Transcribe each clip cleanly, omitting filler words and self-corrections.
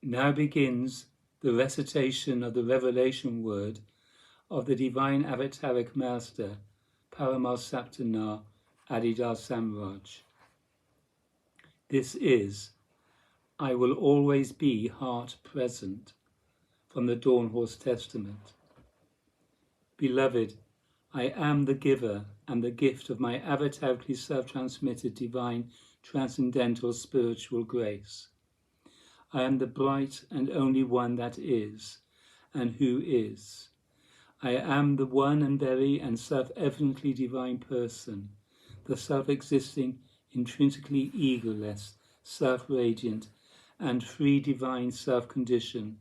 Now begins the recitation of the revelation word of the Divine Avataric Master, Paramalsaptana Adidar Samraj. This is, I will always be heart present, from the Dawn Horse Testament. Beloved, I am the giver and the gift of my avatarically self-transmitted divine transcendental spiritual grace. I am the bright and only one that is, and who is. I am the one and very and self-evidently divine person, the self-existing, intrinsically egoless, self-radiant, and free divine self-condition,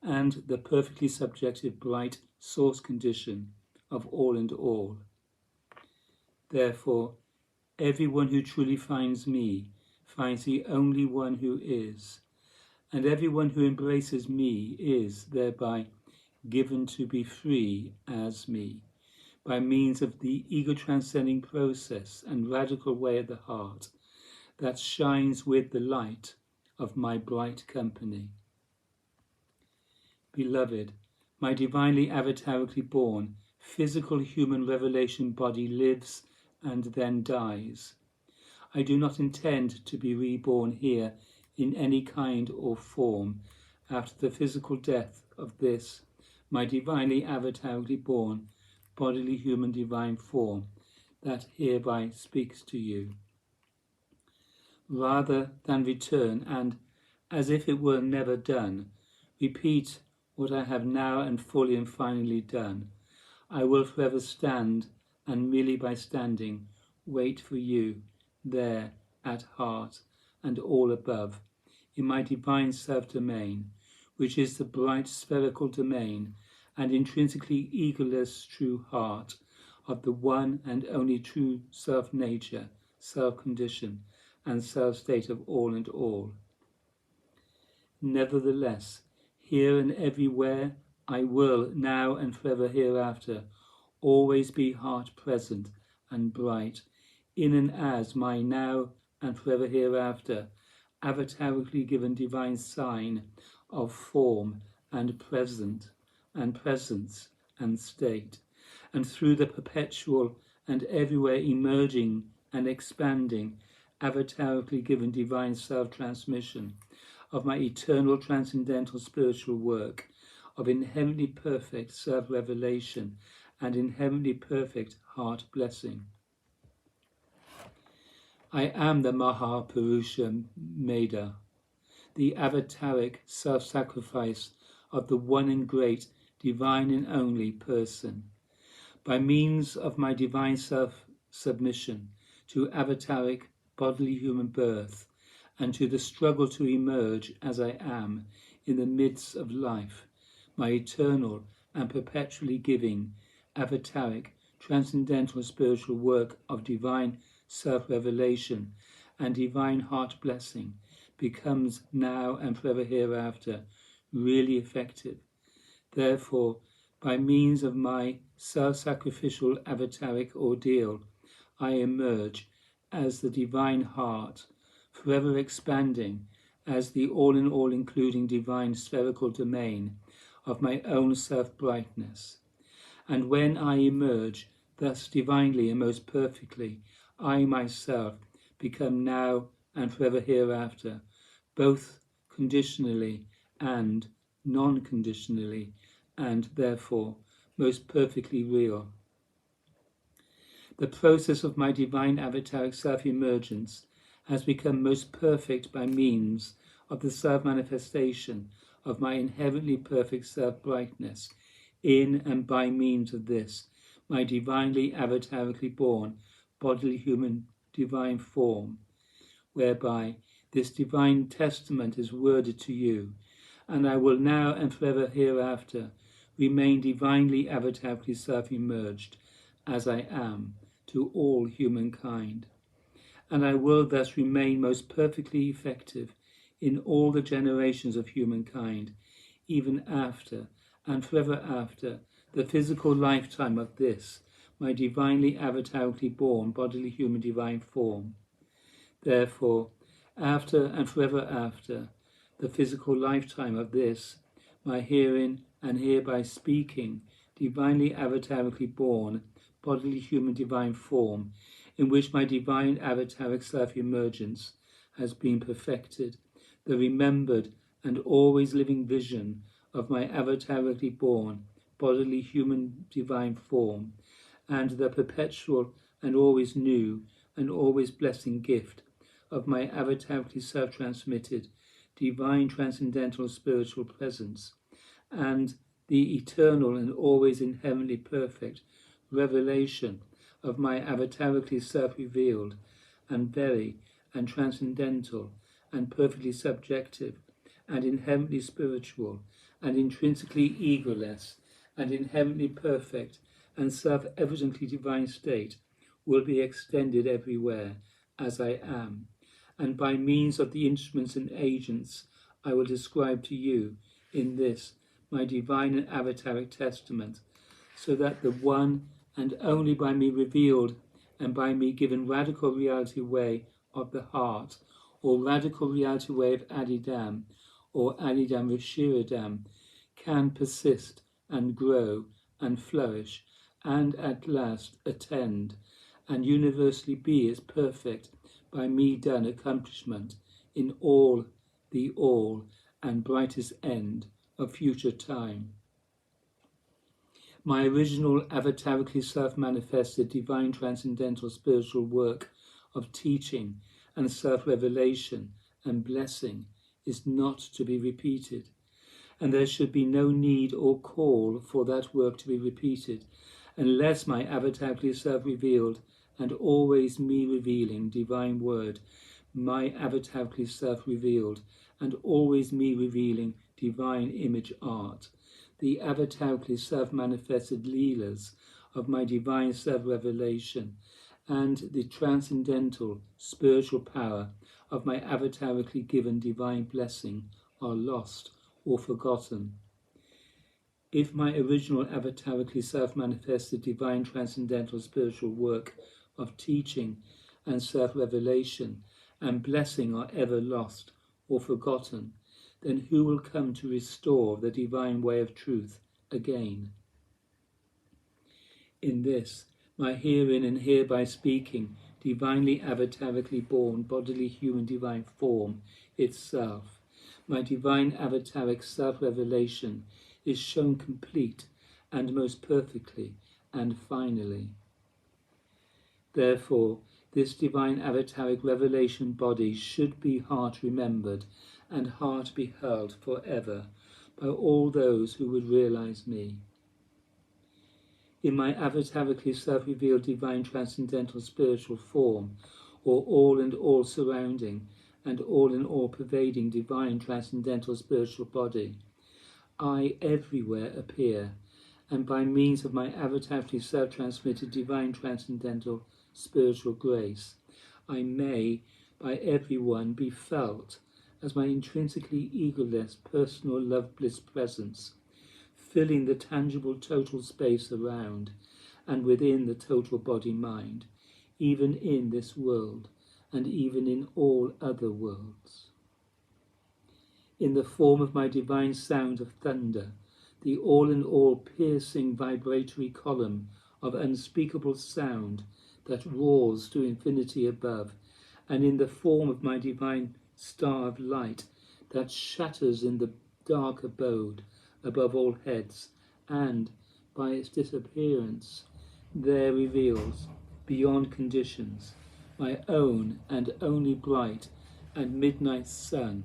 and the perfectly subjective bright source condition of all and all. Therefore, everyone who truly finds me finds the only one who is, and everyone who embraces me is thereby given to be free as me, by means of the ego-transcending process and radical way of the heart that shines with the light of my bright company. Beloved, my divinely avatarically born, physical human revelation body lives and then dies. I do not intend to be reborn here in any kind or form after the physical death of this, my divinely avatarically born, bodily human divine form that hereby speaks to you. Rather than return and, as if it were never done, repeat what I have now and fully and finally done, I will forever stand, and merely by standing wait for you there at heart and all above, in my divine self-domain, which is the bright spherical domain and intrinsically egoless true heart of the one and only true self-nature, self-condition, and self-state of all and all. Nevertheless, here and everywhere, I will, now and forever hereafter, always be heart-present and bright, in and as my now and forever hereafter avatarically given divine sign of form and presence and state, and through the perpetual and everywhere emerging and expanding avatarically given divine self-transmission of my eternal transcendental spiritual work of inherently perfect self-revelation and inherently perfect heart blessing. I am the Mahapurusha Meda, the avataric self-sacrifice of the one and great, divine and only person. By means of my divine self-submission to avataric bodily human birth and to the struggle to emerge as I am in the midst of life, my eternal and perpetually giving, avataric, transcendental spiritual work of divine self-revelation and divine heart blessing becomes now and forever hereafter really effective. Therefore, by means of my self-sacrificial avataric ordeal, I emerge as the divine heart, forever expanding as the all-in-all including divine spherical domain of my own self-brightness. And when I emerge thus divinely and most perfectly, I myself become now and forever hereafter, both conditionally and non-conditionally, and therefore most perfectly real. The process of my divine avataric self-emergence has become most perfect by means of the self-manifestation of my inherently perfect self-brightness in and by means of this, my divinely avatarically born bodily human divine form, whereby this divine testament is worded to you, and I will now and forever hereafter remain divinely avatarically self-emerged as I am to all humankind. And I will thus remain most perfectly effective in all the generations of humankind, even after and forever after the physical lifetime of this, my divinely avatarically born bodily human divine form. Therefore, after and forever after, the physical lifetime of this, my herein and hereby speaking, divinely avatarically born, bodily human divine form, in which my divine avataric self-emergence has been perfected, the remembered and always living vision of my avatarically born, bodily human divine form, and the perpetual and always new and always blessing gift of my avatarically self-transmitted, divine transcendental spiritual presence, and the eternal and always inherently perfect revelation of my avatarically self-revealed and very and transcendental and perfectly subjective and inherently spiritual and intrinsically egoless and inherently perfect and self-evidently divine state will be extended everywhere as I am, and by means of the instruments and agents I will describe to you in this, my divine and avataric testament, so that the one and only by me revealed and by me given radical reality way of the heart, or radical reality way of Adidam, or Adidam Rishiradam, can persist and grow and flourish and at last attend and universally be its perfect by me done accomplishment in all the all and brightest end of future time. My original avatarically self-manifested divine transcendental spiritual work of teaching and self-revelation and blessing is not to be repeated, and there should be no need or call for that work to be repeated unless my avatarically self-revealed and always me revealing divine word, my avatarically self-revealed and always me revealing divine image art, the avatarically self-manifested leelas of my divine self-revelation, and the transcendental spiritual power of my avatarically given divine blessing are lost or forgotten. If my original avatarically self-manifested divine transcendental spiritual work of teaching and self-revelation and blessing are ever lost or forgotten, then who will come to restore the divine way of truth again? In this, my herein and hereby speaking, divinely avatarically born bodily human divine form itself, my divine avataric self-revelation is shown complete and most perfectly and finally. Therefore, this divine avataric revelation body should be heart remembered and heart beheld forever by all those who would realize me. In my avatarically self-revealed divine transcendental spiritual form, or all and all surrounding and all and all pervading divine transcendental spiritual body, I everywhere appear, and by means of my avatarically self-transmitted divine transcendental spiritual grace, I may by everyone be felt as my intrinsically egoless personal love bliss presence, filling the tangible total space around and within the total body-mind, even in this world and even in all other worlds. In the form of my divine sound of thunder, the all-in-all piercing vibratory column of unspeakable sound that roars to infinity above, and in the form of my divine star of light that shatters in the dark abode above all heads, and, by its disappearance, there reveals, beyond conditions, my own and only bright and midnight sun,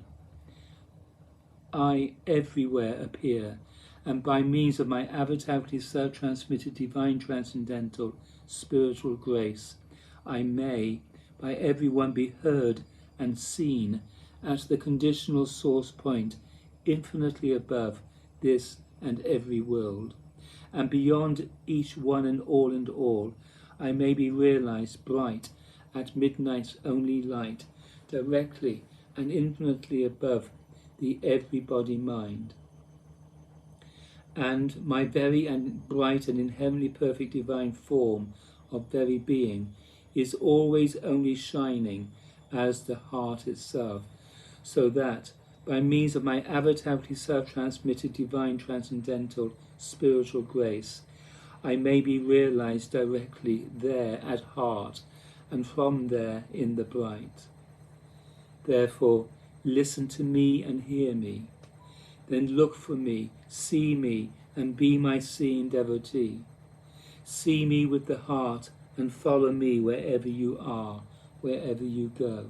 I everywhere appear, and by means of my avatarically self-transmitted divine transcendental spiritual grace, I may by everyone be heard and seen at the conditional source point infinitely above this and every world, and beyond each one and all, I may be realized bright at midnight's only light, directly and infinitely above the everybody mind. And my very and bright and inherently perfect divine form of very being is always only shining as the heart itself, so that by means of my avatarically self-transmitted divine transcendental spiritual grace, I may be realized directly there at heart, and from there in the bright. Therefore, listen to me and hear me. Then look for me, see me, and be my seeing devotee. See me with the heart and follow me wherever you are, wherever you go.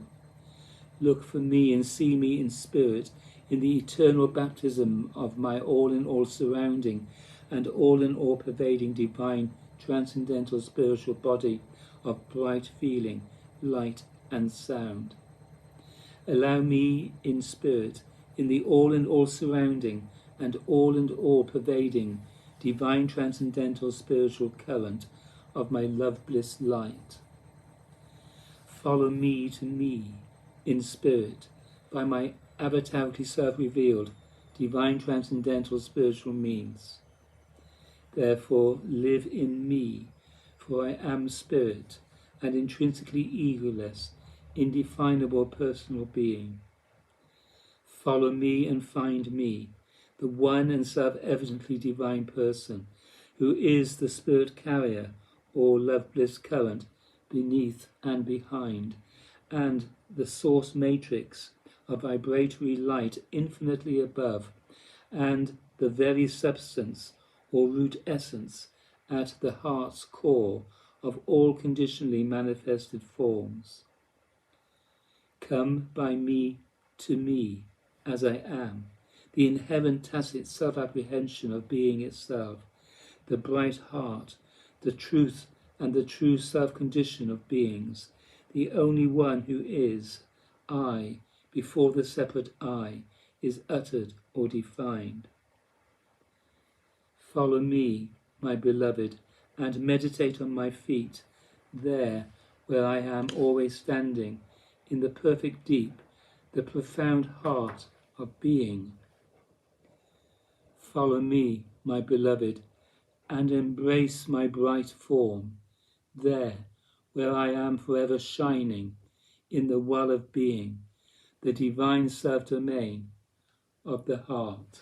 Look for me and see me in spirit, in the eternal baptism of my all-in-all surrounding and all-in-all pervading divine transcendental spiritual body of bright feeling, light and sound. Allow me in spirit, in the all-in-all surrounding and all-in-all pervading divine transcendental spiritual current of my love bliss light. Follow me to me in spirit by my avatarically self-revealed divine transcendental spiritual means. Therefore live in me, for I am spirit and intrinsically egoless, indefinable personal being. Follow me and find me, the one and self-evidently divine person, who is the spirit carrier or love bliss current beneath and behind, and the source matrix of vibratory light infinitely above, and the very substance or root essence at the heart's core of all conditionally manifested forms. Come by me to me as I am, the inherent tacit self-apprehension of being itself, the bright heart, the truth and the true self-condition of beings, the only one who is, I, before the separate I is uttered or defined. Follow me, my beloved, and meditate on my feet, there where I am always standing, in the perfect deep, the profound heart of being. Follow me, my beloved, and embrace my bright form, there where I am forever shining, in the well of being, the divine self-domain of the heart.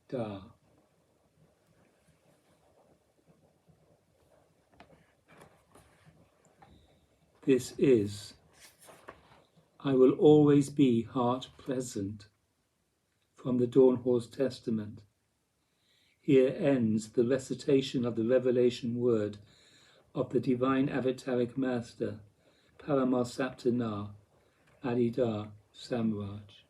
Da. This is, I will always be heart present, from the Dawn Horse Testament. Here ends the recitation of the revelation word of the divine avataric master, Paramasaptana, Adida Samraj.